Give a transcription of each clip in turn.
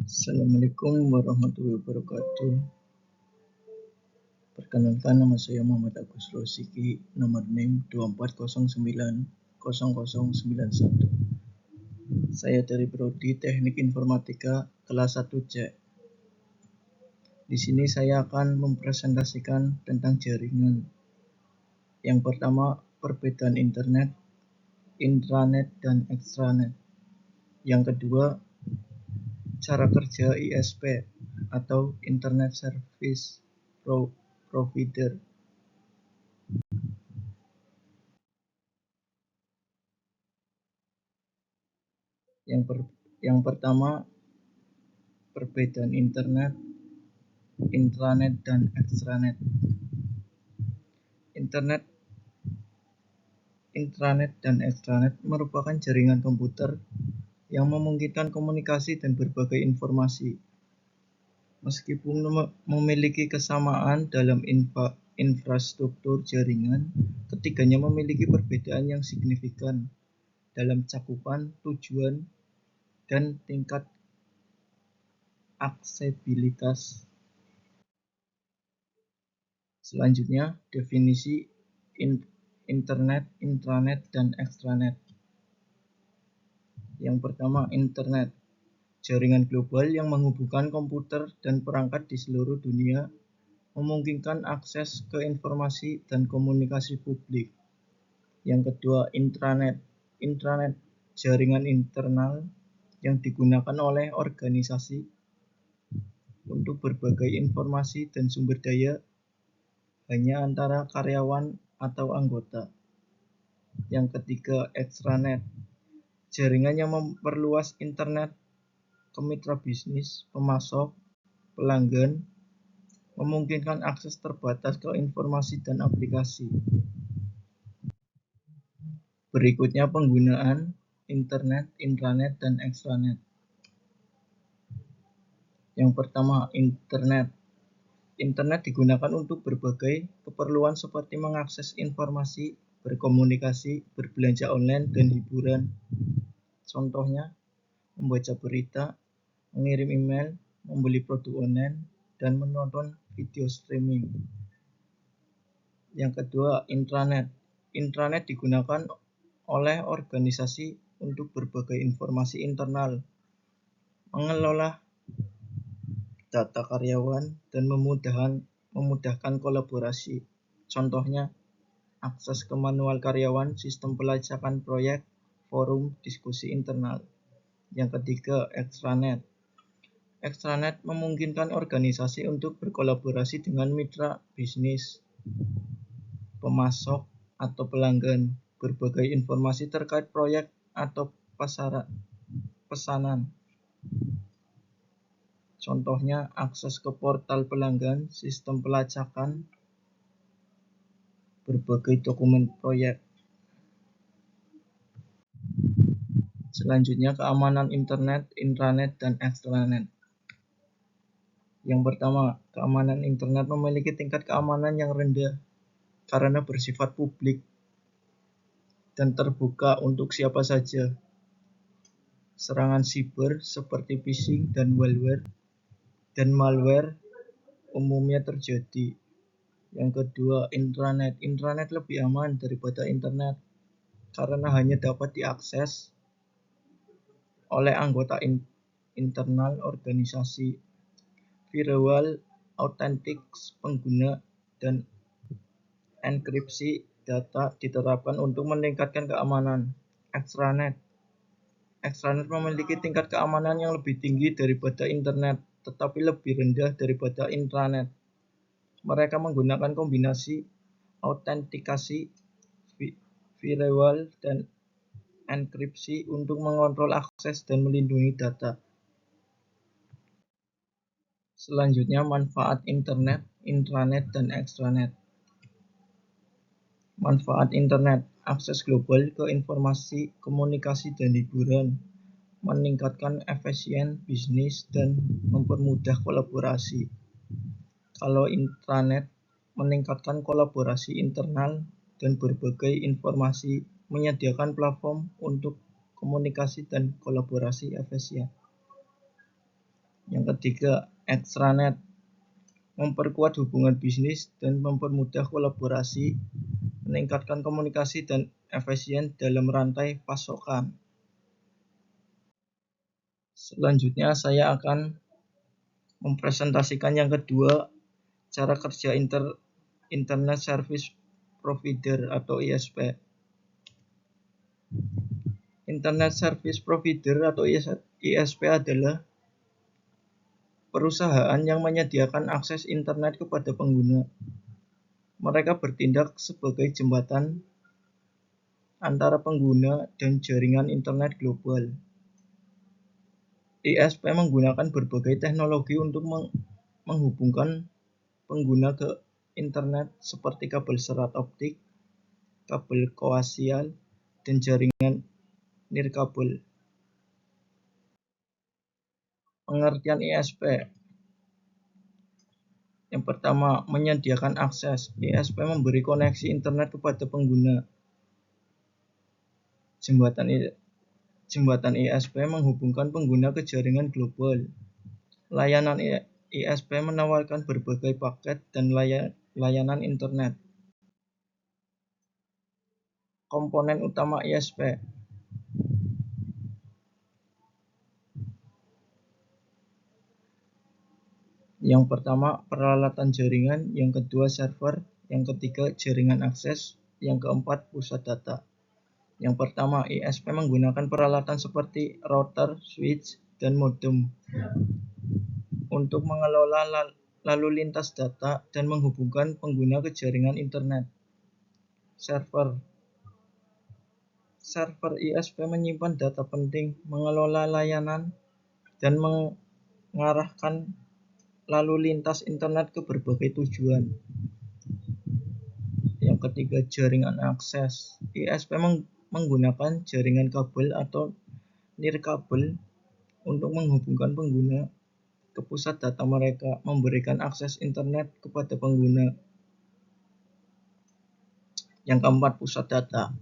Assalamualaikum warahmatullahi wabarakatuh. Perkenalkan, nama saya Muhammad Agus Rosiki, nomor NIM 24090091. Saya dari Prodi Teknik Informatika kelas 1C. Di sini saya akan mempresentasikan tentang jaringan. Yang pertama, perbedaan internet, intranet, dan extranet. Yang kedua, cara kerja ISP atau Internet Service Provider. Yang pertama, perbedaan internet, intranet, dan extranet. Intranet dan extranet merupakan jaringan komputer yang memungkinkan komunikasi dan berbagai informasi. Meskipun memiliki kesamaan dalam infrastruktur jaringan, ketiganya memiliki perbedaan yang signifikan dalam cakupan, tujuan, dan tingkat aksesibilitas. Selanjutnya, definisi internet, intranet, dan extranet. Yang pertama, internet. Jaringan global yang menghubungkan komputer dan perangkat di seluruh dunia, memungkinkan akses ke informasi dan komunikasi publik. Yang kedua, intranet. Intranet, jaringan internal yang digunakan oleh organisasi untuk berbagai informasi dan sumber daya hanya antara karyawan atau anggota. Yang ketiga, extranet. Jaringan yang memperluas internet ke mitra bisnis, pemasok, pelanggan, memungkinkan akses terbatas ke informasi dan aplikasi. Berikutnya penggunaan internet, intranet, dan extranet. Yang pertama, internet. Internet digunakan untuk berbagai keperluan seperti mengakses informasi, berkomunikasi, berbelanja online, dan hiburan. Contohnya, membaca berita, mengirim email, membeli produk online, dan menonton video streaming. Yang kedua, intranet. Intranet digunakan oleh organisasi untuk berbagai informasi internal, mengelola data karyawan, dan memudahkan kolaborasi. Contohnya, akses ke manual karyawan, sistem pelacakan proyek, forum diskusi internal. Yang ketiga, extranet. Extranet memungkinkan organisasi untuk berkolaborasi dengan mitra bisnis, pemasok, atau pelanggan, berbagai informasi terkait proyek atau pesanan. Contohnya, akses ke portal pelanggan, sistem pelacakan, berbagai dokumen proyek. Selanjutnya, keamanan internet, intranet, dan extranet. Yang pertama, keamanan internet memiliki tingkat keamanan yang rendah karena bersifat publik dan terbuka untuk siapa saja. Serangan siber seperti phishing dan malware umumnya terjadi. Yang kedua, intranet. Intranet lebih aman daripada internet karena hanya dapat diakses oleh anggota internal organisasi. Firewall, autentics pengguna, dan enkripsi data diterapkan untuk meningkatkan keamanan. Extranet. Extranet memiliki tingkat keamanan yang lebih tinggi daripada internet, tetapi lebih rendah daripada intranet. Mereka menggunakan kombinasi autentikasi, firewall, dan enkripsi untuk mengontrol akses dan melindungi data. Selanjutnya, manfaat internet, intranet, dan extranet. Manfaat internet, akses global ke informasi, komunikasi, dan hiburan, meningkatkan efisien bisnis, dan mempermudah kolaborasi. Kalau intranet, meningkatkan kolaborasi internal dan berbagai informasi, menyediakan platform untuk komunikasi dan kolaborasi efisien. Yang ketiga, extranet, memperkuat hubungan bisnis dan mempermudah kolaborasi, meningkatkan komunikasi dan efisien dalam rantai pasokan. Selanjutnya saya akan mempresentasikan yang kedua, cara kerja Internet Service Provider atau ISP. Internet Service Provider atau ISP adalah perusahaan yang menyediakan akses internet kepada pengguna. Mereka bertindak sebagai jembatan antara pengguna dan jaringan internet global. ISP menggunakan berbagai teknologi untuk menghubungkan pengguna ke internet seperti kabel serat optik, kabel koaksial, dan jaringan nirkabel. Pengertian ISP. Yang pertama, menyediakan akses. ISP memberi koneksi internet kepada pengguna. Jembatan ISP menghubungkan pengguna ke jaringan global. Layanan ISP menawarkan berbagai paket dan layanan internet. Komponen utama ISP. Yang pertama, peralatan jaringan, yang kedua server, yang ketiga jaringan akses, yang keempat pusat data. Yang pertama, ISP menggunakan peralatan seperti router, switch, dan modem untuk mengelola lalu lintas data dan menghubungkan pengguna ke jaringan internet. Server ISP menyimpan data penting, mengelola layanan, dan mengarahkan lalu lintas internet ke berbagai tujuan. Yang ketiga, jaringan akses. ISP menggunakan jaringan kabel atau nirkabel untuk menghubungkan pengguna ke pusat data mereka, memberikan akses internet kepada pengguna. Yang keempat, pusat data.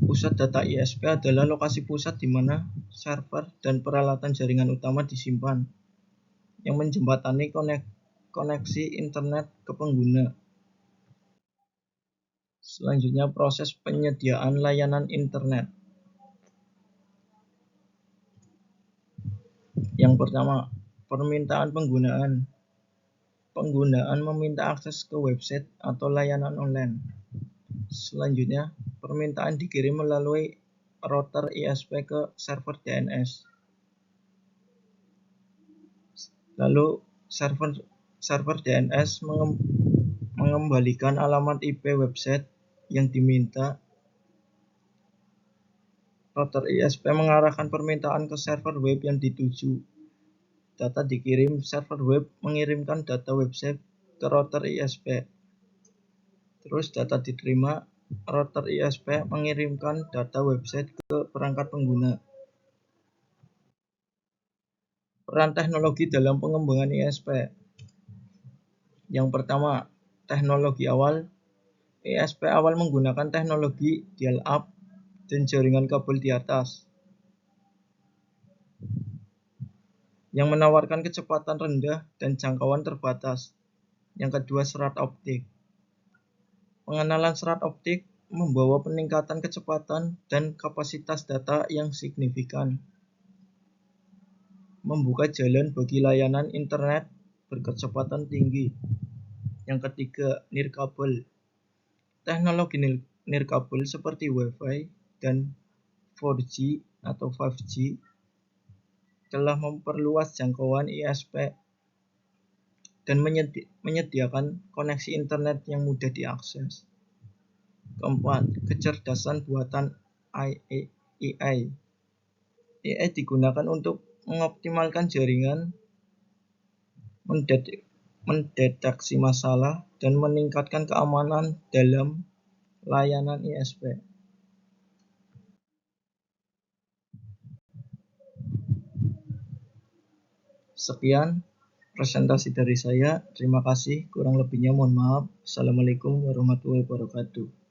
Pusat data ISP adalah lokasi pusat di mana server dan peralatan jaringan utama disimpan, yang menjembatani koneksi internet ke pengguna. Selanjutnya, proses penyediaan layanan internet. Yang pertama, permintaan penggunaan. Penggunaan meminta akses ke website atau layanan online. Selanjutnya, permintaan dikirim melalui router ISP ke server DNS. Lalu server DNS mengembalikan alamat IP website yang diminta. Router ISP mengarahkan permintaan ke server web yang dituju. Data dikirim, server web mengirimkan data website ke router ISP. Terus data diterima, router ISP mengirimkan data website ke perangkat pengguna. Peran teknologi dalam pengembangan ISP. Yang pertama, teknologi awal. ISP awal menggunakan teknologi dial-up dan jaringan kabel di atas, yang menawarkan kecepatan rendah dan jangkauan terbatas. Yang kedua, serat optik. Pengenalan serat optik membawa peningkatan kecepatan dan kapasitas data yang signifikan, membuka jalan bagi layanan internet berkecepatan tinggi. Yang ketiga, nirkabel. Teknologi nirkabel seperti Wi-Fi dan 4G atau 5G telah memperluas jangkauan ISP dan menyediakan koneksi internet yang mudah diakses. Keempat, kecerdasan buatan AI. AI digunakan untuk mengoptimalkan jaringan, mendeteksi masalah, dan meningkatkan keamanan dalam layanan ISP. Sekian presentasi dari saya. Terima kasih. Kurang lebihnya mohon maaf. Assalamualaikum warahmatullahi wabarakatuh.